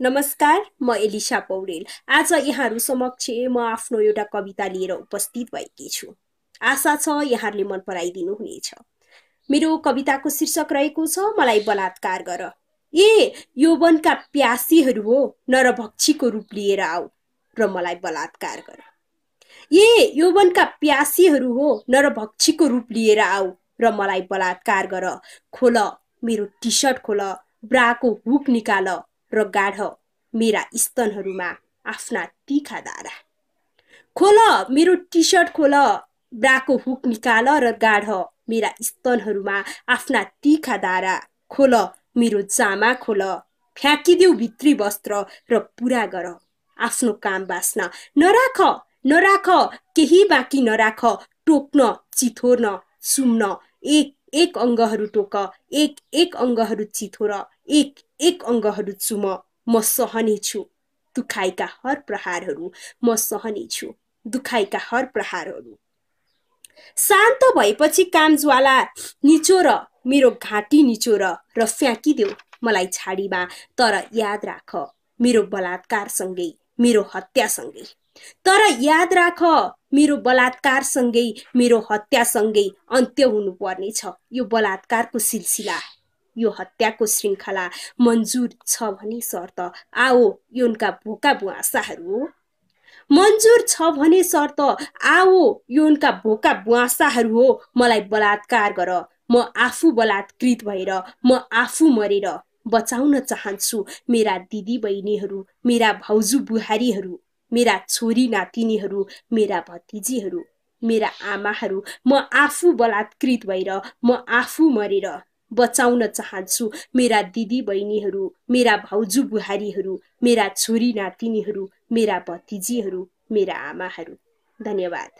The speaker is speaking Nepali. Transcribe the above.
नमस्कार, म एलिसा पौडेल। आज यहाँहरू समक्ष म आफ्नो एउटा कविता लिएर उपस्थित भएकी छु। आशा छ यहाँहरूले मन पराइदिनु हुनेछ। मेरो कविताको शीर्षक रहेको छ मलाई बलात्कार गर। ए यौवनका प्यासीहरू हो, नरभक्षीको रूप लिएर आऊ र मलाई बलात्कार गर। ए यौवनका प्यासीहरू हो, नरभक्षीको रूप लिएर आऊ र मलाई बलात्कार गर। खोल मेरो टी सर्ट, खोल ब्राको हुक निकाल र गाढ मेरा स्तनहरूमा आफ्ना तीखा दारा। खोल मेरो टी सर्ट, खोल ब्राको हुक निकाल र गाढ मेरा स्तनहरूमा आफ्ना तीखा दारा। खोल मेरो जामा, खोल फ्याँकिदेऊ भित्री वस्त्र र पुरा गर आफ्नो काम बाँच्न। नराख नराख केही बाँकी नराख, टोक्न चिथोर्न सुम्न एक एक अङ्गहरू टोक, एक एक अङ्गहरू चिथोर, एक एक अङ्गहरू चुम। म सहने छु दुखाइका हर प्रहारहरू, म सहने छु दुखाइका हर प्रहारहरू। शान्त भएपछि काम ज्वाला निचोर मेरो घाँटी निचोर र फ्याँकिदेऊ मलाई छाडीमा। तर याद राख मेरो बलात्कारसँगै मेरो हत्यासँगै, तर याद राख मेरो बलात्कारसँगै मेरो हत्यासँगै अन्त्य हुनुपर्नेछ यो बलात्कारको सिलसिला, यो हत्याको श्रृङ्खला। मन्जुर छ भने शर्त आओ यौनका भोका बुवासाहरू, मन्जुर छ भने शर्त आओ यौनका भोका बुवासाहरू हो। मलाई बलात्कार गर, म आफू बलात्कृत भएर म आफू मरेर बचाउन चाहन्छु मेरा दिदी बहिनीहरू, मेरा भाउजू बुहारीहरू, मेरा छोरी नातिनीहरू, मेरा भतिजीहरू, मेरा आमाहरू। म आफू बलात्कृत भएर म आफू मरेर बचाउन चाहन्छु मेरा दिदी बहिनीहरू, मेरा भाउजू बुहारीहरू, मेरा छोरी नातिनीहरू, मेरा भतिजीहरू, मेरा आमाहरू। धन्यवाद।